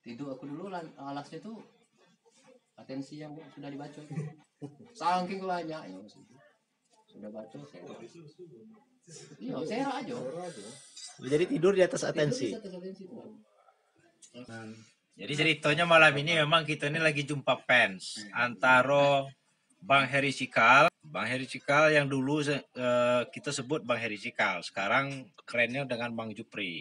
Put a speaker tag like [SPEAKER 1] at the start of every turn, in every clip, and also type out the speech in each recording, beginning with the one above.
[SPEAKER 1] tidur aku dulu alasnya tuh atensi yang sudah dibaca saking banyak ya sudah baca saya iya saya aja
[SPEAKER 2] Jadi tidur di atas atensi. Jadi ceritanya malam ini memang kita ini lagi jumpa fans antara Bang Heri Cikal. Bang Heri Cikal yang dulu kita sebut Bang Heri Cikal. Sekarang kerennya dengan Bang Jupri.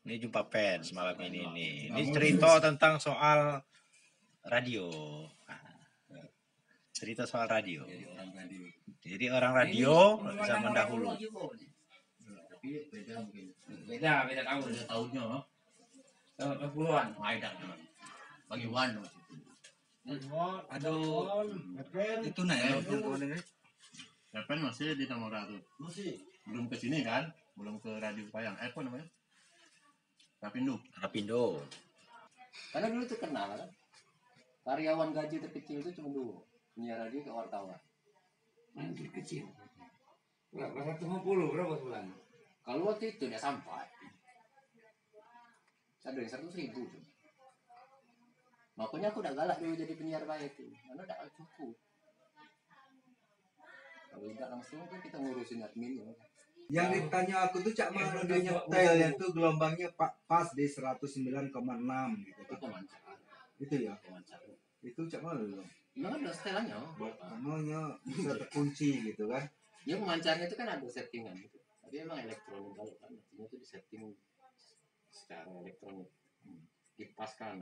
[SPEAKER 2] Ini jumpa fans malam ini nih. Ini cerita tentang soal radio. Cerita soal radio. Jadi orang radio zaman dahulu.
[SPEAKER 1] Tapi beda mungkin beda tahunnya tahun 80-an ada bagi Wano
[SPEAKER 3] Aduh, itu nah ya,
[SPEAKER 4] Evan masih di nomor 1.
[SPEAKER 3] masih
[SPEAKER 4] Belum ke sini kan? Belum ke Radio Payang. Apa namanya? Rapindo.
[SPEAKER 2] Rapindo.
[SPEAKER 1] karena dulu tuh kenal kan karyawan gaji terkecil itu cuma dulu penyiar radio ke wartawan
[SPEAKER 3] masih kecil. Berapa 150 berapa bulan?
[SPEAKER 1] kalau waktu itu dia sampai ada yang 100.000 tuh. Makanya aku udah galak dulu jadi penyiar baik tuh karena udah cukup kalau tidak langsung kan kita ngurusin admin ya.
[SPEAKER 3] Yang ditanya aku tuh Cak Mano dia nyetelnya tuh gelombangnya pas di 109,6 gitu
[SPEAKER 1] Itu
[SPEAKER 3] kan.
[SPEAKER 1] pemancar
[SPEAKER 3] Itu ya.
[SPEAKER 1] pemancar
[SPEAKER 3] Itu Cak Mano loh.
[SPEAKER 1] nah ada setelannya
[SPEAKER 3] Namanya bisa terkunci gitu kan.
[SPEAKER 1] ya pemancarnya itu kan ada settingan gitu tapi emang elektronik kalau kan artinya itu disetting secara elektronik dipaskan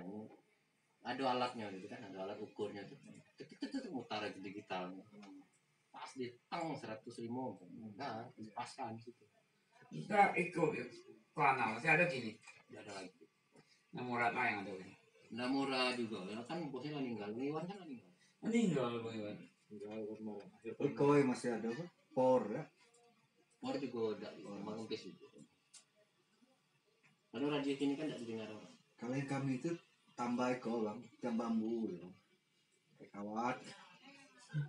[SPEAKER 1] ada alatnya gitu kan ada alat ukurnya tuh ketik mutar itu digitalnya pas di tang 105 nah dipaskan situ
[SPEAKER 5] Kita ikut pelana masih ada gini.
[SPEAKER 1] tidak ada lagi
[SPEAKER 5] Namurat lah yang ada ini.
[SPEAKER 1] Namura juga ya kan bosnya lah meninggal Iwan kan meninggal
[SPEAKER 5] Meninggal Bang Iwan.
[SPEAKER 3] Koi masih ada apa? Por ya.
[SPEAKER 1] Por juga udah bangun ke situ karena radio ini kan tidak didengar orang
[SPEAKER 3] Kalian kami itu tambah kok bang, jam bambu ya. Kayak kawat.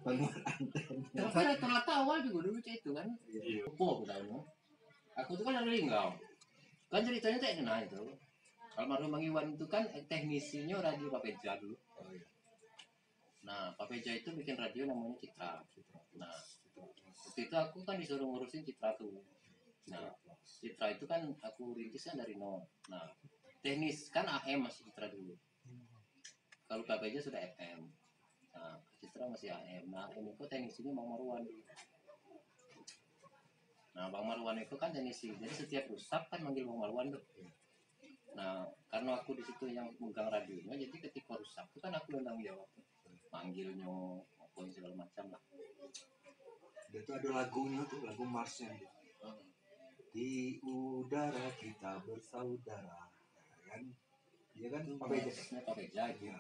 [SPEAKER 3] Penguat anten.
[SPEAKER 1] tapi rata-rata awal juga dulu itu kan apa aku tahu aku tuh kan ada linggau kan ceritanya tak kenal itu almarhum Bang Iwan itu kan teknisinya radio Papeja dulu nah Papeja itu bikin radio namanya Citra nah waktu itu aku kan disuruh ngurusin Citra tuh nah Citra itu kan aku rintisnya dari nol nah teknis kan AM masih Citra dulu kalau Papeja sudah FM nah Citra masih AM nah AM itu teknisinya Bang Marwan dulu nah Bang Marwan itu kan teknisi jadi setiap rusak kan manggil Bang Marwan tuh nah karena aku di situ yang megang radionya jadi ketika rusak itu kan aku yang tanggung jawab manggilnya apa segala macam lah
[SPEAKER 3] Dia tuh ada lagunya tuh, lagu Marsnya dia. Di udara kita bersaudara. Kan? Dia kan
[SPEAKER 1] itu
[SPEAKER 3] Papeja.
[SPEAKER 1] teknisnya Papeja itu
[SPEAKER 3] Ya.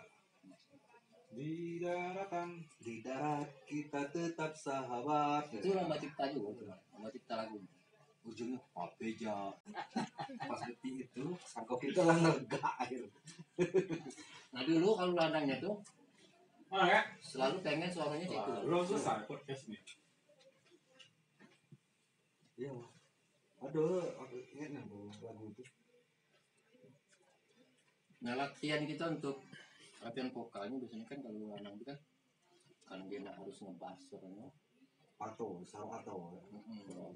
[SPEAKER 3] Di darat kita tetap sahabat.
[SPEAKER 1] itu lomba cipta juga tuh lomba cipta lagu ujungnya Papeja pas detik itu
[SPEAKER 3] Sangkok itu lah lega air.
[SPEAKER 1] nah dulu kalau ladangnya tuh
[SPEAKER 5] ya.
[SPEAKER 1] selalu pengen suaranya kayak itu
[SPEAKER 6] Belum selesai podcast nih.
[SPEAKER 3] Iya. Aduh, aku ingat nggak lagu itu.
[SPEAKER 1] nah latihan kita untuk latihan vokalnya biasanya kan kalau anak itu kan dia harus ngebas suaranya
[SPEAKER 3] Atau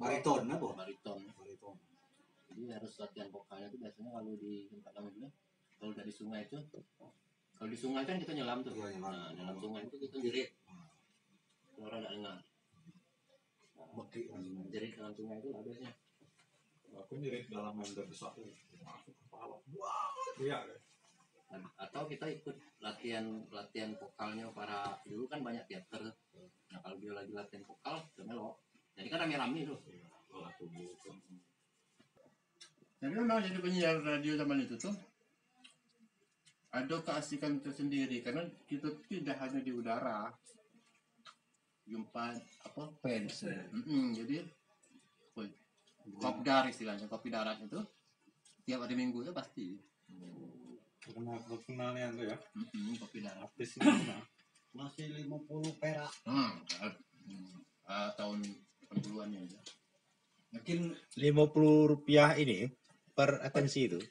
[SPEAKER 3] bariton apa?
[SPEAKER 1] bariton
[SPEAKER 3] Bariton.
[SPEAKER 1] jadi harus latihan vokalnya itu biasanya kalau di tempat kami kalau dari sungai itu kalau di sungai kan kita nyelam tuh
[SPEAKER 3] Iya, nyelam.
[SPEAKER 1] nah dalam sungai itu kita jerit orang nggak dengar
[SPEAKER 3] Beki.
[SPEAKER 1] jerit dalam sungai itu lah biasanya
[SPEAKER 6] Aku nyirik dalam ember besar. Masuk kepala. Wah, iya.
[SPEAKER 1] atau kita ikut latihan vokalnya para dulu kan banyak teater nah kalau dia lagi latihan vokal kita melok jadi kan rame-rame tuh
[SPEAKER 4] Tapi memang jadi penyiar radio zaman itu tuh ada keasikan tersendiri karena kita tidak hanya di udara jumpa apa
[SPEAKER 1] fans
[SPEAKER 4] jadi kopdar istilahnya kopi darat itu tiap hari minggu itu pasti
[SPEAKER 6] Kenalnya tuh ya.
[SPEAKER 4] kopi darat
[SPEAKER 6] Artis ini mana?
[SPEAKER 3] Masih 50 perak.
[SPEAKER 4] tahun 80-an ya
[SPEAKER 3] Mungkin
[SPEAKER 2] Rp50 ini per atensi itu.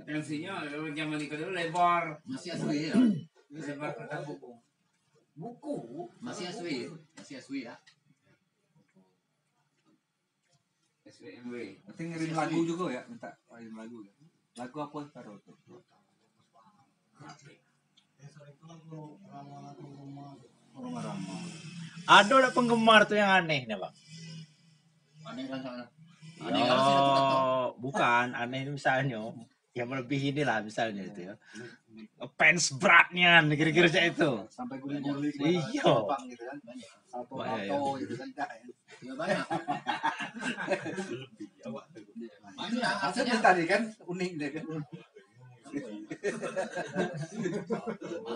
[SPEAKER 5] Tensinya zaman itu dulu lebar.
[SPEAKER 1] Masih asli ya.
[SPEAKER 5] Lebar kertas buku. Buku?
[SPEAKER 1] Masih asli. Masih asli ya.
[SPEAKER 5] SWMW.
[SPEAKER 3] Nanti ngirim lagu juga ya, minta ngirim lagu ya. Lagu apa taruh tuh? Rama-rama.
[SPEAKER 2] Ada penggemar tuh yang aneh nih bang.
[SPEAKER 1] Aneh kan sana. Aneh kalau sih dapat tahu.
[SPEAKER 2] Bukan aneh ini misalnya yang melebihi ini lah misalnya itu ya. Fans beratnya kira-kira kayak itu.
[SPEAKER 3] Sampai guling-guling.
[SPEAKER 2] Iya.
[SPEAKER 3] Jepang gitu kan.
[SPEAKER 2] Banyak,
[SPEAKER 3] Salto-salto gitu kan.
[SPEAKER 1] Ya banyak. Banyak.
[SPEAKER 3] Maksudnya
[SPEAKER 1] Artinya
[SPEAKER 3] tadi kan unik deh kan.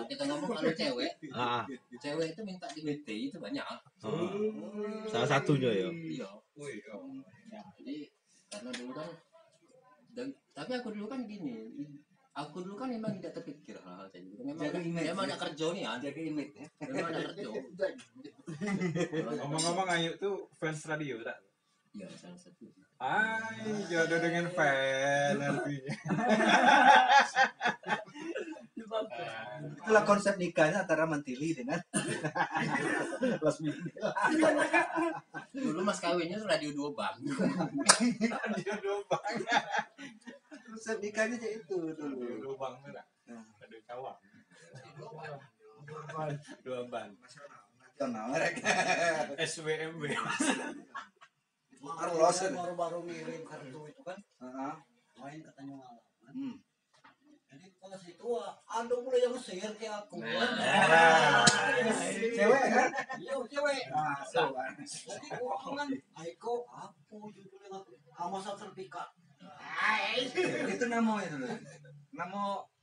[SPEAKER 1] kita ngomong kalau cewek,
[SPEAKER 2] Ah,
[SPEAKER 1] cewek itu minta di WT itu banyak.
[SPEAKER 2] salah satunya ya.
[SPEAKER 1] Iya. Jadi karena dulu kan tapi aku dulu kan gini. Aku dulu kan memang tidak terpikir hal-hal kayak gitu.
[SPEAKER 3] Jaga image,
[SPEAKER 1] Memang
[SPEAKER 3] ya.
[SPEAKER 1] ada kerja nih,
[SPEAKER 3] Jaga image ya.
[SPEAKER 1] memang ada kerja.
[SPEAKER 6] Ngomong-ngomong Ayu tuh fans radio tak?
[SPEAKER 1] Iya, salah satu.
[SPEAKER 6] Ay, jodoh dengan fan artinya.
[SPEAKER 3] Itulah konsep nikahnya antara Mantili dengan Lasmi.
[SPEAKER 1] Dulu mas kawinnya tuh radio 2 bang.
[SPEAKER 6] Radio Dobang.
[SPEAKER 3] Konsep nikahnya kayak itu dulu.
[SPEAKER 6] Radio Dobang tuh tak? Radio Cawang. Dua ban.
[SPEAKER 3] Nasional mereka.
[SPEAKER 6] SWMW.
[SPEAKER 3] Carlos.
[SPEAKER 7] Baru-baru ngirim kartu itu kan,
[SPEAKER 3] Heeh.
[SPEAKER 7] main katanya malam.
[SPEAKER 3] Hmm.
[SPEAKER 7] Jadi pas itu ada mulai yang share ke aku.
[SPEAKER 3] Cewek kan?
[SPEAKER 7] Iya cewek.
[SPEAKER 3] Masuk.
[SPEAKER 7] Jadi gua kan, Aiko apa judulnya sama sertifikat.
[SPEAKER 3] Itu nama itu dulu. Nama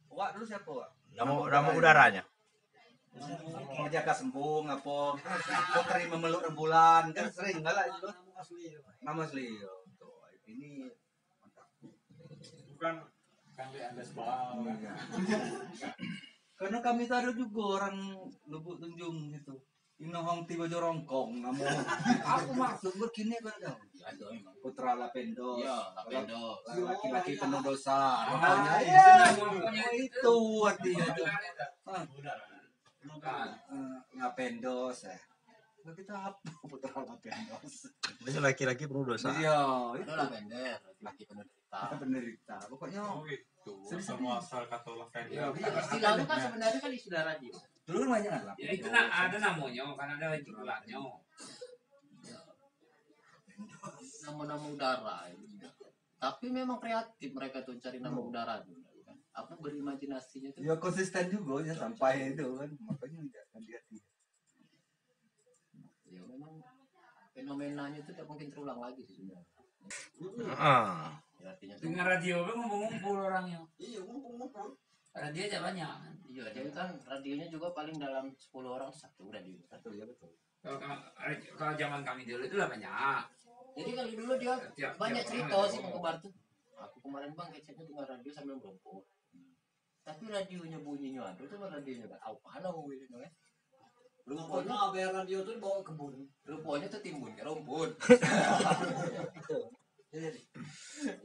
[SPEAKER 3] Wak dulu siapa Wak?
[SPEAKER 2] Nama udaranya.
[SPEAKER 3] Mau jaga sembung apa? Mau terima memeluk rembulan kan sering enggak lah itu.
[SPEAKER 7] Nama asli.
[SPEAKER 3] Nama asli. Oh, tuh. Ini mantap.
[SPEAKER 6] Bukan kan di Andes Bawang.
[SPEAKER 3] Iya. Karena kami tuh ada juga orang Lubuk Tunjung gitu. Inohong tiba jorongkong namun aku maksud begini kan kau.
[SPEAKER 1] Ya itu memang.
[SPEAKER 3] Putra Lapendo.
[SPEAKER 1] Iya, Lapendo.
[SPEAKER 3] Laki-laki penuh dosa.
[SPEAKER 5] Ah,
[SPEAKER 3] Pokoknya
[SPEAKER 5] iya.
[SPEAKER 3] itu artinya itu.
[SPEAKER 5] Bukan.
[SPEAKER 3] Ngapendos ya. Nah, kita apa Putra Lapendos?
[SPEAKER 2] Biasa laki-laki penuh dosa.
[SPEAKER 3] Iya,
[SPEAKER 1] Itu lah bender, laki-laki penderita.
[SPEAKER 3] penderita. Pokoknya
[SPEAKER 6] Oh gitu. Sama asal kata Lavender.
[SPEAKER 1] Iya, istilah itu kan sebenarnya kan istilah radio.
[SPEAKER 3] dulu banyak lah.
[SPEAKER 5] Ya itu ada namanya, kan ada titulannya.
[SPEAKER 1] Nama-nama udara itu. Tapi memang kreatif mereka tuh cari nama udara tuh. Kan? Apa berimajinasinya tuh?
[SPEAKER 3] Ya konsisten juga ya sampai itu kan. Makanya jangan hati.
[SPEAKER 1] Ya memang fenomenanya itu tidak mungkin terulang lagi sih sebenarnya.
[SPEAKER 2] Ah.
[SPEAKER 1] Ya, artinya tuh,
[SPEAKER 5] Dengan radio kan ngumpul orangnya.
[SPEAKER 7] Iya, ngumpul-ngumpul.
[SPEAKER 5] Radio aja banyak.
[SPEAKER 1] iya, jadi kan radionya juga paling dalam 10 orang satu radio.
[SPEAKER 3] Satu ya betul.
[SPEAKER 5] Kalau zaman kami dulu itu lah banyak.
[SPEAKER 1] Jadi kalau dulu dia
[SPEAKER 5] Tiap-
[SPEAKER 1] banyak
[SPEAKER 5] tiap
[SPEAKER 1] cerita
[SPEAKER 5] orang
[SPEAKER 1] sih
[SPEAKER 5] ada.
[SPEAKER 1] Bang Kembar tuh. Aku kemarin bang kecetnya dengar radio sambil merokok. Tapi radionya bunyinya ada, cuma radionya kan apa gitu kan. Rupanya,
[SPEAKER 7] Pokoknya biar radio tuh dibawa ke kebun.
[SPEAKER 1] rupanya tuh timbun ke rumput.
[SPEAKER 3] Iya.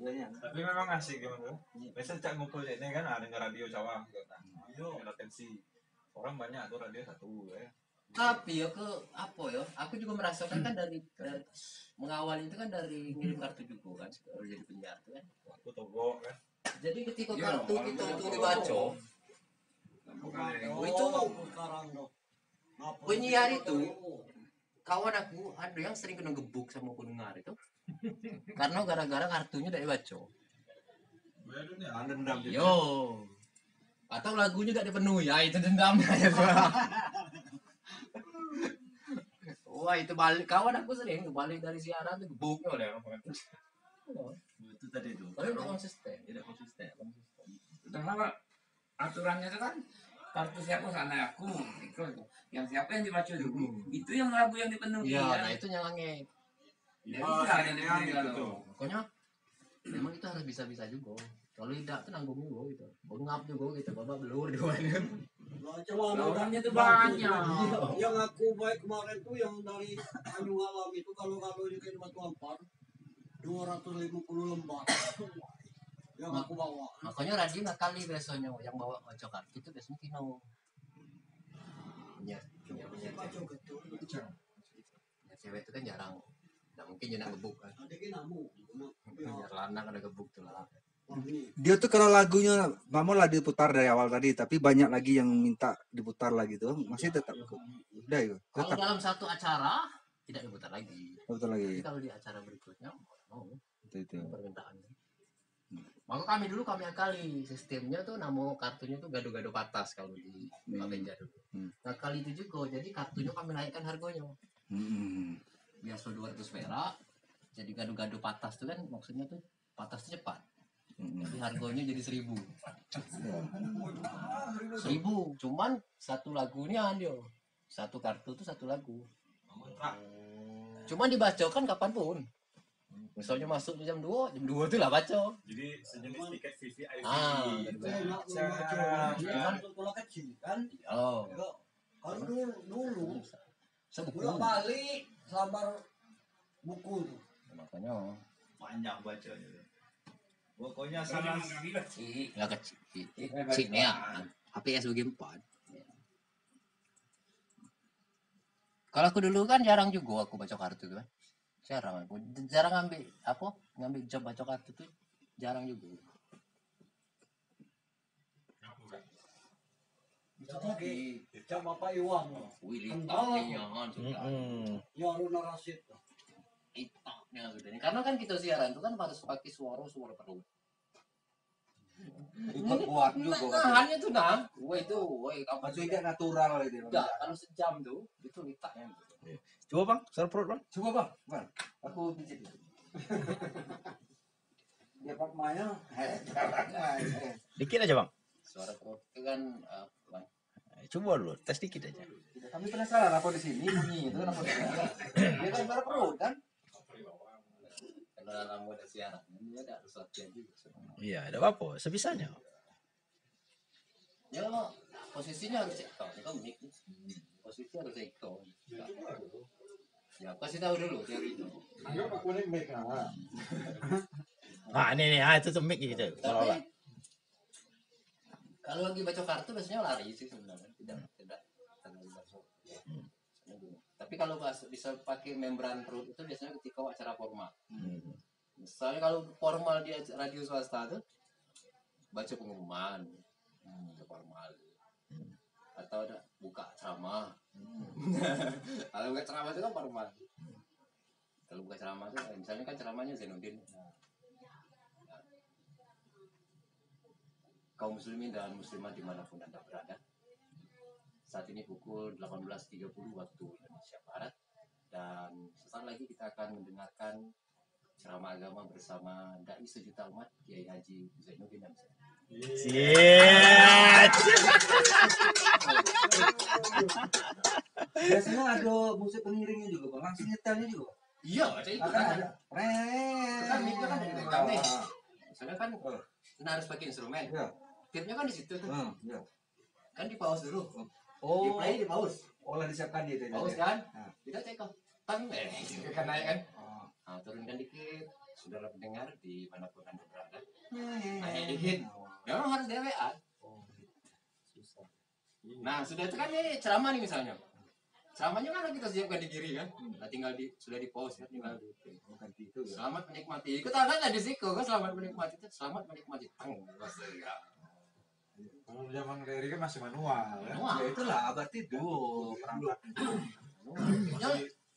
[SPEAKER 3] Iya.
[SPEAKER 6] Tapi memang asik gimana? Biasa cak ngumpul ini kan ada radio Cawang gitu. Nah, ada tensi. Orang banyak tuh radio satu ya.
[SPEAKER 1] Tapi ya ke apa ya? Aku juga merasakan kan dari mengawal itu kan dari ngirim kartu juga kan, kalau jadi penyiar tuh kan.
[SPEAKER 6] Waktu Togo kan.
[SPEAKER 1] Jadi ketika
[SPEAKER 5] Iya,
[SPEAKER 1] kartu
[SPEAKER 5] kalau
[SPEAKER 1] kita
[SPEAKER 5] dari
[SPEAKER 1] itu
[SPEAKER 5] Togo.
[SPEAKER 1] dibaca,
[SPEAKER 5] Bukan dari
[SPEAKER 1] Oh, itu
[SPEAKER 7] sekarang tuh. Apa
[SPEAKER 1] penyiar itu kawan aku ada yang sering kena gebuk sama pendengar itu karena gara-gara kartunya tidak dibaca.
[SPEAKER 3] Dendam juga.
[SPEAKER 1] Yo, atau lagunya gak dipenuhi, ya itu dendamnya ya. Wah itu balik kawan aku sering balik dari siaran tuh gebuknya oleh orang.
[SPEAKER 3] Itu tadi tuh.
[SPEAKER 1] Tapi tidak konsisten.
[SPEAKER 3] Tidak konsisten.
[SPEAKER 5] Terus aturannya itu kan kartu siapa sana aku ikut. Yang siapa yang dibaca dulu itu yang lagu yang dipenuhi.
[SPEAKER 1] Iya,
[SPEAKER 5] ya.
[SPEAKER 1] nah itu nyangangnya.
[SPEAKER 5] Ya, bisa ada yang dipenuhi
[SPEAKER 6] gitu
[SPEAKER 5] kalau.
[SPEAKER 6] tuh.
[SPEAKER 1] Pokoknya memang itu harus bisa-bisa juga. Kalau tidak tuh nanggung juga gitu. Bengap juga gitu, babak belur juga.
[SPEAKER 5] Orangnya tuh banyak.
[SPEAKER 7] Yang aku baik kemarin tuh yang dari Tanjung Alam itu kalau ini kayak di Batu Ampar 250 lembar. Yang aku bawa.
[SPEAKER 1] Makanya radio kali biasanya yang bawa baca kartu itu biasanya Tino. Punya
[SPEAKER 7] Baca betul.
[SPEAKER 1] cewek itu kan jarang. Nggak mungkin dia nak gebuk kan.
[SPEAKER 7] Ada kan namu.
[SPEAKER 1] Biar lanang ada gebuk tuh lah.
[SPEAKER 3] Dia tuh kalau lagunya lah diputar dari awal tadi, tapi banyak lagi yang minta diputar lagi tuh, masih tetap udah ya,
[SPEAKER 1] Kalau
[SPEAKER 3] tetap
[SPEAKER 1] dalam satu acara tidak diputar lagi.
[SPEAKER 3] diputar
[SPEAKER 1] Tapi
[SPEAKER 3] lagi.
[SPEAKER 1] kalau di acara berikutnya mau
[SPEAKER 3] Itu.
[SPEAKER 1] permintaan. Maka kami akali sistemnya tuh nama kartunya tuh gado-gado patas kalau di Avenja dulu. Nah kali itu juga jadi kartunya kami naikkan harganya. Biasa 200 perak, jadi gado-gado patas tuh kan maksudnya tuh patas tuh cepat. Jadi harganya jadi 1.000. 1.000, cuman satu lagunya dia. Satu kartu tuh satu lagu. Cuman dibacakan kapanpun. Misalnya masuk jam 2 tuh lah baca.
[SPEAKER 6] Jadi sejenis tiket VVIP.
[SPEAKER 7] Cuman sekolah kecil kan.
[SPEAKER 1] Oh.
[SPEAKER 7] Kalau dulu
[SPEAKER 1] Sebuku.
[SPEAKER 7] bolak balik sabar buku tuh.
[SPEAKER 1] Makanya
[SPEAKER 6] Panjang bacanya. Pokoknya sama
[SPEAKER 1] nggak kecil. Sini ya. HPS bagi 4. Kalau aku dulu kan jarang juga aku baca kartu tuh kan. Jarang ngambil job baca kartu tuh jarang juga.
[SPEAKER 7] Bisa lagi coba Pak Iwan.
[SPEAKER 1] Willy
[SPEAKER 7] Ya lu narasit.
[SPEAKER 1] itaknya sudah ini. Karena kan kita siaran itu kan harus pakai suara perut.
[SPEAKER 3] Kuat juga.
[SPEAKER 1] Nahannya tuh nah, kamu
[SPEAKER 3] Maksudnya natural itu.
[SPEAKER 1] enggak, kalau sejam tuh itu itaknya.
[SPEAKER 2] Coba bang, suara perut bang.
[SPEAKER 3] Coba bang,
[SPEAKER 1] Aku pijit dulu.
[SPEAKER 3] dia pak mainnya.
[SPEAKER 2] Dikit aja bang.
[SPEAKER 1] Suara perut itu kan Bang.
[SPEAKER 2] Coba dulu, tes dikit aja.
[SPEAKER 3] Kami penasaran apa di sini bunyi itu apa? Dia kan suara perut kan?
[SPEAKER 1] Kalau lama ada siaran, ini ada latihan juga.
[SPEAKER 2] Iya, ada apa? Sebisanya.
[SPEAKER 1] Ya posisinya harus ekor, itu mic. Posisi harus ekor. Ya kasih tahu dulu teorinya.
[SPEAKER 2] Nah, ini itu tuh mic gitu.
[SPEAKER 1] Tapi kalau lagi baca kartu biasanya lari sih sebenarnya, tidak terlalu masuk. Tapi kalau bisa pakai membran perut itu biasanya ketika acara formal. Misalnya kalau formal di radio swasta tuh baca pengumuman, formal. Atau ada buka ceramah. Kalau buka ceramah itu kan formal. Kalau buka ceramah tuh misalnya kan ceramahnya Zainuddin. Kaum muslimin dan muslimat dimanapun Anda berada. Saat ini pukul 18.30 waktu Indonesia Barat. Dan sesaat lagi kita akan mendengarkan ceramah agama bersama Dai Sejuta Umat, Kiai Haji Zainuddin Hamzah.
[SPEAKER 2] Siap.
[SPEAKER 3] Biasanya ada musik pengiringnya juga bang, langsung nyetelnya juga.
[SPEAKER 1] Iya, ada itu
[SPEAKER 3] Akan
[SPEAKER 1] kan.
[SPEAKER 3] ada.
[SPEAKER 1] Itu kan mic-nya kan dari belakang nih.
[SPEAKER 3] Ah,
[SPEAKER 1] Misalnya kan kita harus pakai instrumen.
[SPEAKER 3] Iya.
[SPEAKER 1] Tipnya kan di situ tuh.
[SPEAKER 3] Iya.
[SPEAKER 1] Kan di pause dulu. Di
[SPEAKER 3] Oh,
[SPEAKER 1] play di pause.
[SPEAKER 3] olah disiapkan dia itu.
[SPEAKER 1] Pause kan?
[SPEAKER 3] Ah.
[SPEAKER 1] Kita cek kok. Tang kan naik kan.
[SPEAKER 3] Oh.
[SPEAKER 1] Nah, turunkan dikit. Saudara pendengar di manapun Anda berada. Naik dikit. Memang harus DWA.
[SPEAKER 3] Susah.
[SPEAKER 1] Nah, sudah itu kan ini ceramah nih misalnya. Ceramahnya kan kita siapkan di kiri kan. Nah, tinggal sudah di pause kan, tinggal di
[SPEAKER 3] Bukan itu ya.
[SPEAKER 1] selamat menikmati. Ikut aja di situ kan, selamat menikmati itu, selamat menikmati tang.
[SPEAKER 6] Kalau zaman Riri kan masih manual ya.
[SPEAKER 3] Ya itulah berarti dulu perangkat.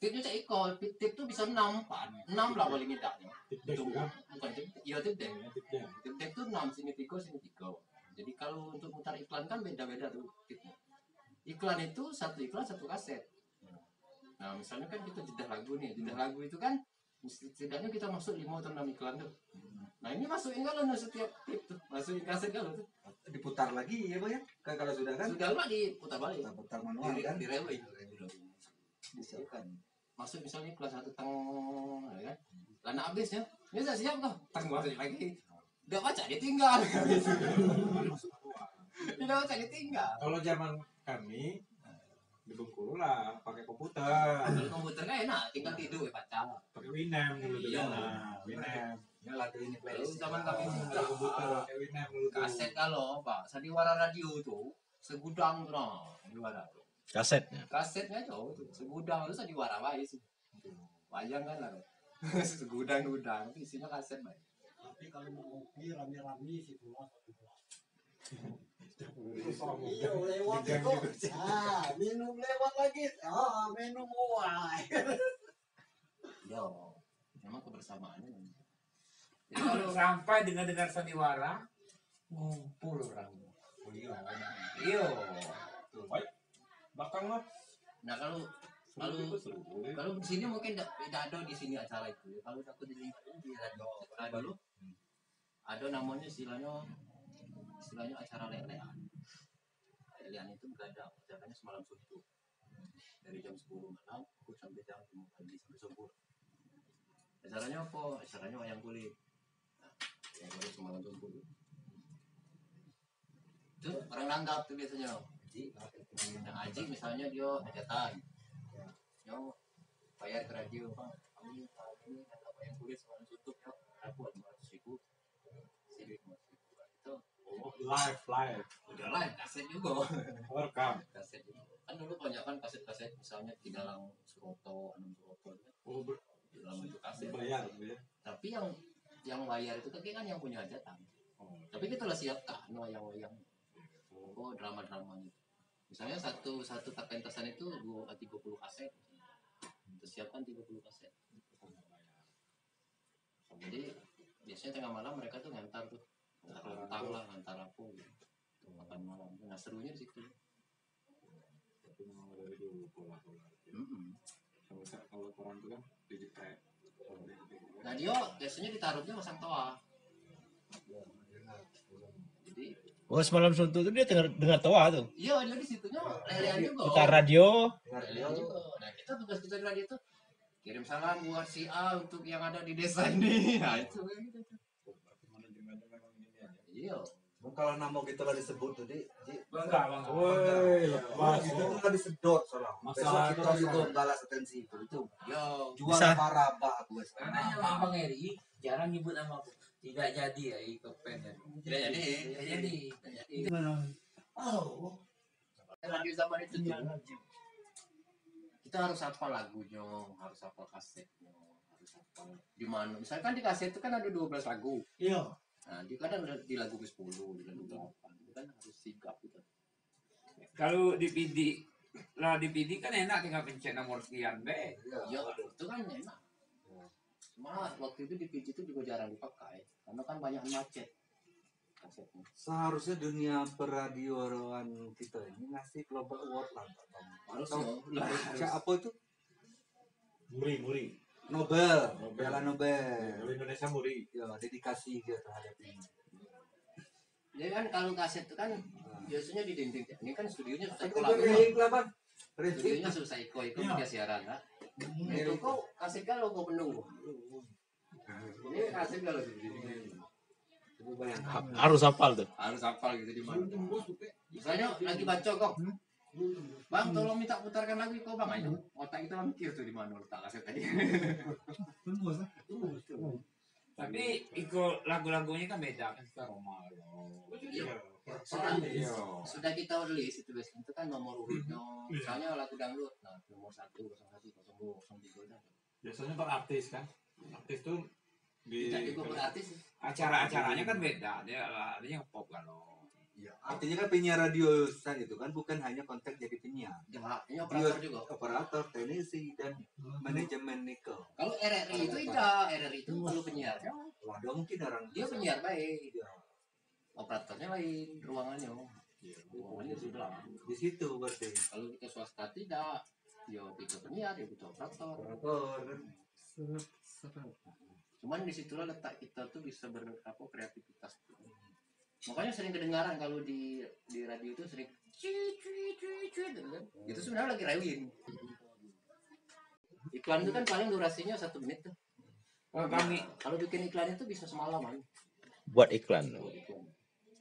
[SPEAKER 1] Tipnya cek ikut, tip tuh bisa 6 lah paling tidaknya. Itu bukan tip, iya tip deh. Tip tuh 6, sini 3. Jadi kalau untuk mutar iklan kan beda-beda tuh tipnya. Iklan itu satu iklan satu kaset. Nah misalnya kan kita jedah lagu nih, jedah lagu itu kan setidaknya kita masuk 5 atau 6 iklan tuh. Nah ini masukin kalau setiap tip tuh, masukin kaset kalau tuh.
[SPEAKER 3] Diputar lagi ya bang ya? Kan kalau sudah kan
[SPEAKER 1] Sudah lah diputar balik.
[SPEAKER 3] kita putar manual kan?
[SPEAKER 1] Di relay.
[SPEAKER 3] Disiapkan.
[SPEAKER 1] Masuk misalnya kelas 1 tang, ya kan? Karena habis ya, ini saya siap kok, tang masuk lagi. Udah baca ditinggal. Udah baca ditinggal.
[SPEAKER 6] Kalau zaman kami di Bengkulu lah pakai komputer,
[SPEAKER 1] Kalau komputernya enak, tinggal tidur ya baca.
[SPEAKER 6] pakai Winem dulu tuh
[SPEAKER 1] Iya.
[SPEAKER 6] kan. Nah, Winem.
[SPEAKER 3] Ya lagu ini
[SPEAKER 1] Kalau
[SPEAKER 3] playlist.
[SPEAKER 1] zaman kami muda,
[SPEAKER 6] Ewinem dulu tuh.
[SPEAKER 1] kaset kalau Pak, sandiwara radio tuh segudang tuh nah, sandiwara tuh.
[SPEAKER 2] Kasetnya.
[SPEAKER 1] Kasetnya tuh segudang itu sandiwara baik sih. Wayang kan lah. Segudang-gudang isinya kaset baik.
[SPEAKER 7] Tapi kalau mau ngopi rame-rame sih pulang satu gelas.
[SPEAKER 6] Iya.
[SPEAKER 7] Iya lewat itu. Ah, minum lewat lagi. Ah, minum wine.
[SPEAKER 1] Yo, memang kebersamaannya. Jadi
[SPEAKER 5] Kalau
[SPEAKER 1] kalau
[SPEAKER 5] sampai dengar sandiwara, ngumpul orang. Iya.
[SPEAKER 6] Belakang lah.
[SPEAKER 1] nah kalau di sini mungkin tidak ada di sini acara itu. Kalau aku di radio dulu ada namanya istilahnya acara lelean. Lelean itu begadang, acaranya semalam suntuk dari jam 10 malam sampai jam 5 pagi sampai subuh. Acaranya apa? Acaranya wayang kulit. Nah, wayang kulit semalam suntuk. Itu orang nanggap tuh biasanya. Nah, Aji misalnya dia hajatan. Yo bayar ke radio, Pak. Kami ini ada wayang kulit semalam suntuk ya. Aku 500.000. Sini 500.000. Itu
[SPEAKER 6] Live.
[SPEAKER 1] udah lah kaset juga.
[SPEAKER 6] Rekam.
[SPEAKER 1] Kaset juga. Kan dulu banyak kan kaset-kaset misalnya di dalam Suroto, Anam Suroto
[SPEAKER 6] Oh,
[SPEAKER 1] di dalam bentuk kaset.
[SPEAKER 6] bayar gitu ya.
[SPEAKER 1] Tapi yang bayar itu kan yang punya hajatan. Tapi kita lah siapkan wayang-wayang. Oh, drama-dramanya. Misalnya satu pentas itu 30 kaset. Kita siapkan 30 kaset. Jadi biasanya tengah malam mereka tuh ngantar tuh. Ngantar lah, ngantar aku. Makan malam. Nah, serunya di situ.
[SPEAKER 6] Tapi memang dari dulu pola-pola. Kalau koran itu kan digital.
[SPEAKER 1] Nah, dia biasanya ditaruhnya masang toa. Jadi
[SPEAKER 2] Oh, semalam suntuk itu dia dengar toa tuh.
[SPEAKER 1] iya, dia di situnya lelean juga.
[SPEAKER 2] Putar radio.
[SPEAKER 1] Lelean juga. Nah, kita tugas kita di radio itu kirim salam buat si A untuk yang ada di desa ini. Nah, itu kayak gitu.
[SPEAKER 6] Manajemennya memang ini aja.
[SPEAKER 1] Iya.
[SPEAKER 3] Kalau nama kita lah disebut tuh di
[SPEAKER 5] Bangga.
[SPEAKER 6] Woi,
[SPEAKER 3] Mas itu tuh kan disedot salah.
[SPEAKER 7] Masalah
[SPEAKER 3] Besok kita juga balas atensi itu.
[SPEAKER 1] Yo.
[SPEAKER 3] Jual
[SPEAKER 2] Bisa.
[SPEAKER 3] marabak gue sekarang.
[SPEAKER 5] Karena Bang Eri jarang nyebut nama aku. Tidak jadi ya ikut pen ya.
[SPEAKER 1] Tidak jadi.
[SPEAKER 5] Tidak jadi.
[SPEAKER 7] Oh,
[SPEAKER 1] Radio zaman itu tuh kita harus hafal lagunya, harus hafal kasetnya, harus hafal di mana. Misalkan di kaset itu kan ada 12 lagu.
[SPEAKER 7] iya.
[SPEAKER 1] Nah, di kadang di lagu ke-10, di lagu ke-8, itu kan harus sigap gitu.
[SPEAKER 5] Kalau di PD kan enak tinggal pencet nomor sekian be.
[SPEAKER 1] Ya, itu kan enak. Cuma waktu itu di PJ itu juga jarang dipakai, karena kan banyak macet kasetnya.
[SPEAKER 3] Seharusnya dunia peradioan kita ini ngasih Global Award lah.
[SPEAKER 1] Harus
[SPEAKER 3] Apa itu?
[SPEAKER 6] Muri.
[SPEAKER 3] Nobel, Piala Nobel.
[SPEAKER 6] Kalau Indonesia muri.
[SPEAKER 3] Ya, dedikasi gitu terhadap ini.
[SPEAKER 1] Jadi kan kalau kaset itu kan biasanya di dinding. Ini kan studionya susah
[SPEAKER 3] Itu
[SPEAKER 1] ikut lagu.
[SPEAKER 3] link lah, Bang.
[SPEAKER 1] Studionya susah ikut media siaran lah. Itu kok kaset kan logo penunggu. Ini kaset kalau di dinding.
[SPEAKER 2] Harus hafal tuh.
[SPEAKER 1] Harus hafal gitu di mana. Misalnya lagi baca kok. Bang, tolong minta putarkan lagi kok, Bang. Ayo, otak kita mikir tuh di mana letak kaset tadi.
[SPEAKER 5] Tapi ikut lagu-lagunya kan beda kan kita Roma.
[SPEAKER 1] Sudah kita rilis itu biasanya itu kan nomor urutnya. Misalnya lagu dangdut, nah nomor 1, 01, 02, 03.
[SPEAKER 6] Biasanya per artis kan. Artis tuh di
[SPEAKER 1] Tidak juga berarti sih.
[SPEAKER 5] Acara-acaranya kan beda. Dia pop kan loh.
[SPEAKER 3] Ya, artinya kan penyiar radio itu kan bukan hanya konteks jadi penyiar.
[SPEAKER 1] Ya, ini operator
[SPEAKER 3] Dia
[SPEAKER 1] juga.
[SPEAKER 3] operator, teknisi dan manajemen nikel.
[SPEAKER 1] Kalau RRI itu tidak, RRI itu perlu penyiarnya.
[SPEAKER 3] Waduh mungkin orang
[SPEAKER 1] Dia penyiar baik.
[SPEAKER 3] Ya,
[SPEAKER 1] Operatornya lain, ruangannya. Ruangannya sudah.
[SPEAKER 3] di situ berarti.
[SPEAKER 1] Kalau kita swasta tidak, ya kita penyiar, ya kita operator.
[SPEAKER 3] Operator kan.
[SPEAKER 1] Cuman disitulah letak kita tuh bisa kreativitas. Makanya sering kedengaran kalau di radio itu sering cuit gitu kan. Itu sebenarnya lagi rewin. Iklan itu kan paling durasinya 1 menit tuh. Kalau bikin iklan itu bisa semalaman.
[SPEAKER 2] Buat iklan.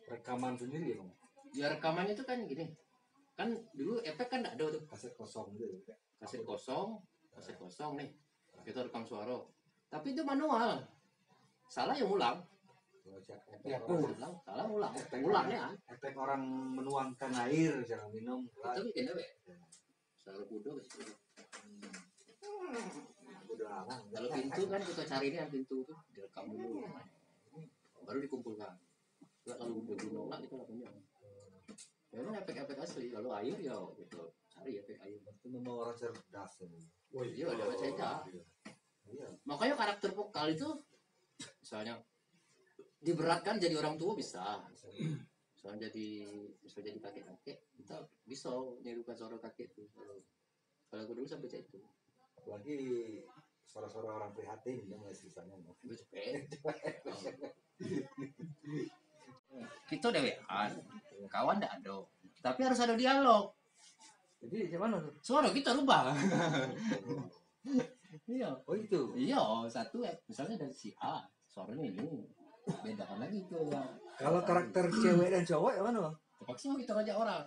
[SPEAKER 3] Rekaman sendiri dong.
[SPEAKER 1] Ya rekamannya itu kan gini. Kan dulu efek kan enggak ada tuh.
[SPEAKER 3] Kaset kosong gitu.
[SPEAKER 1] Kaset kosong nih. Kita rekam suara. Tapi itu manual. salah ya ulang.
[SPEAKER 3] Efek
[SPEAKER 1] Salah ulang.
[SPEAKER 3] Efek
[SPEAKER 1] Ulangnya.
[SPEAKER 3] efek orang menuangkan air cara minum.
[SPEAKER 1] Itu bikin apa ya? Salah kudo ke situ.
[SPEAKER 3] Udah lama.
[SPEAKER 1] Kalau pintu kan kita cari ini yang pintu tuh direkam dulu. Baru dikumpulkan. Enggak kalau udah dinolak itu lakunya. Memang efek-efek asli. Kalau air ya gitu. Cari efek air.
[SPEAKER 3] Itu memang orang cerdas ini.
[SPEAKER 1] Iya, ada cerita.
[SPEAKER 3] Iya.
[SPEAKER 1] Makanya karakter vokal itu misalnya diberatkan jadi orang tua bisa. Misalnya jadi kakek-kakek, kita bisa nirukan suara kakek itu. Kalau aku dulu sampai kayak itu.
[SPEAKER 3] Apalagi suara-suara orang prihatin yang nggak sisanya.
[SPEAKER 1] Kita udah WA, kawan enggak ada. Tapi harus ada dialog.
[SPEAKER 3] Jadi gimana tuh?
[SPEAKER 1] Suara kita rubah. Iya.
[SPEAKER 3] Oh itu.
[SPEAKER 1] Iya, satu ya, misalnya dari si A, suaranya ini. Bedakan lagi tuh ya.
[SPEAKER 3] Kalau karakter cewek dan cowok ya mana bang?
[SPEAKER 1] Terpaksa kita ngajak orang.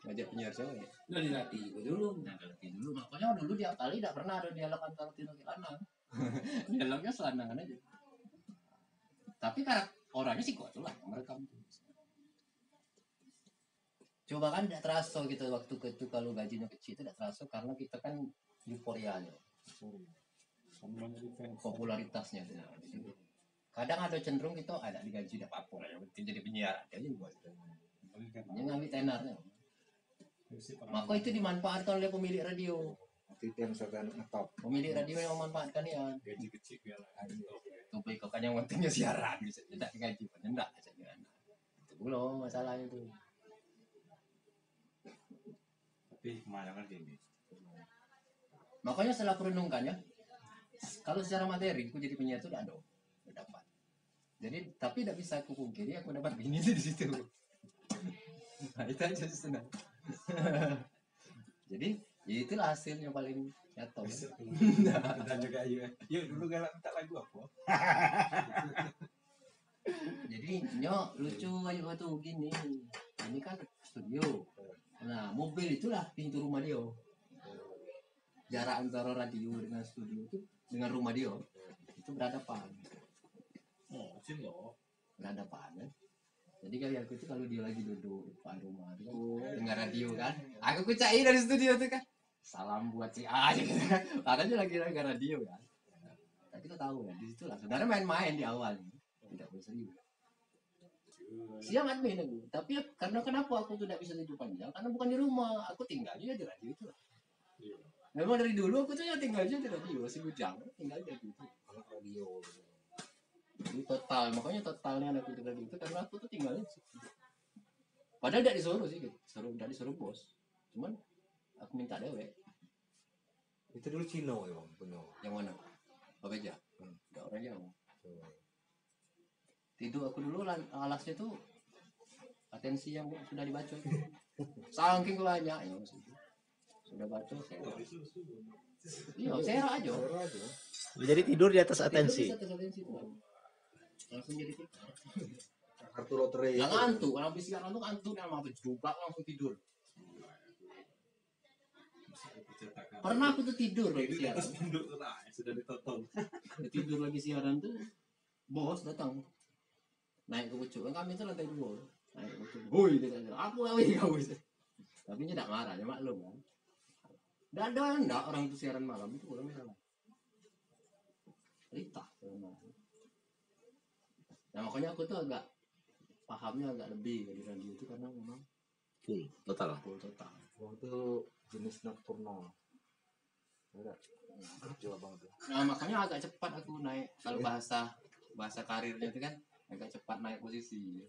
[SPEAKER 1] Ngajak penyiar cewek.
[SPEAKER 5] Udah dilatih dulu.
[SPEAKER 1] Nah, dilatih dulu. Makanya dulu dia kali tidak pernah ada dialog antara Tino ke Lanang. Dialognya selanangan aja. Tapi orangnya sih kuat lah merekam tuh. Coba kan tidak terasa gitu waktu itu kalau gajinya kecil itu tidak terasa karena kita kan euforianya. Popularitasnya itu. Kadang ada cenderung kita ada digaji dapat apa ya penting jadi penyiar aja juga. Yang ngambil tenarnya. Maka itu dimanfaatkan oleh pemilik radio.
[SPEAKER 3] Itu yang sedang ngetop.
[SPEAKER 1] Pemilik radio yang memanfaatkan ya.
[SPEAKER 6] Gaji kecil ya lah.
[SPEAKER 1] Topik kok kan yang pentingnya siaran bisa tidak gaji enggak saja. Itu belum masalahnya itu.
[SPEAKER 6] Tapi kebanyakan gini.
[SPEAKER 1] Makanya setelah perenungkannya, kalau secara materi aku jadi penyiar itu tidak dapat. Jadi tapi tidak bisa aku pungkiri aku dapat bini di situ. Nah, itu aja senang. Jadi ya itulah hasilnya paling nyata.
[SPEAKER 6] Dan juga yuk dulu galak minta lagu apa?
[SPEAKER 1] Jadi nyok lucu aja tuh gini. Ini kan studio. Nah mobil itulah pintu rumah dia. Jarak antara radio dengan studio itu dengan rumah dia itu berhadapan.
[SPEAKER 6] Oh, sih loh.
[SPEAKER 1] Berhadapan kan. Jadi kali aku itu kalau dia lagi duduk depan rumah itu dengar radio kan. Aku kucai dari studio tuh kan. Salam buat si A gitu kan. Padahal lagi dengar radio kan. Tapi kita tahu ya di situ lah. Sebenarnya main-main di awal. Tidak berserius. Siang admin aku. Tapi karena kenapa aku tidak bisa tidur panjang? Karena bukan di rumah. Aku tinggal aja di radio itu lah. Memang dari dulu aku tuh ya tinggal aja di radio. Si Bujang tinggal aja di radio. Ini total. Makanya totalnya aku di radio itu karena aku tuh tinggalnya di situ. Padahal tidak disuruh sih. Tidak disuruh bos. Cuman aku minta dewek.
[SPEAKER 3] Itu dulu Cino ya bang, punya.
[SPEAKER 1] Yang mana? Apa aja? Tidak orang Jawa. Tidur aku dulu alasnya tuh atensi yang sudah dibaca. Saking banyak ya sudah baca saya. Iya, share aja.
[SPEAKER 2] Jadi tidur di atas atensi.
[SPEAKER 1] Tidur di atas atensi tuh. Langsung jadi tidur.
[SPEAKER 3] Kartu lotre.
[SPEAKER 1] Yang ngantuk, orang habis siaran tuh ngantuk sama jebak langsung tidur. Pernah aku tuh tidur lagi siaran.
[SPEAKER 6] Sudah ditonton.
[SPEAKER 1] Tidur lagi siaran tuh bos datang. Naik ke pucuk, kami itu lantai 2. Naik ke pucuk. Woi, dia tanya, aku kau. Tapi dia tidak marah, dia maklum kan. Dan ada enggak orang itu siaran malam itu orang salah. Rita. Nah makanya aku tuh agak pahamnya agak lebih dari radio itu karena memang
[SPEAKER 2] Full total.
[SPEAKER 1] total.
[SPEAKER 3] Waktu jenis nocturnal. Ada. Coba bang tuh.
[SPEAKER 1] Nah makanya agak cepat aku naik kalau bahasa karirnya itu kan agak cepat naik posisi.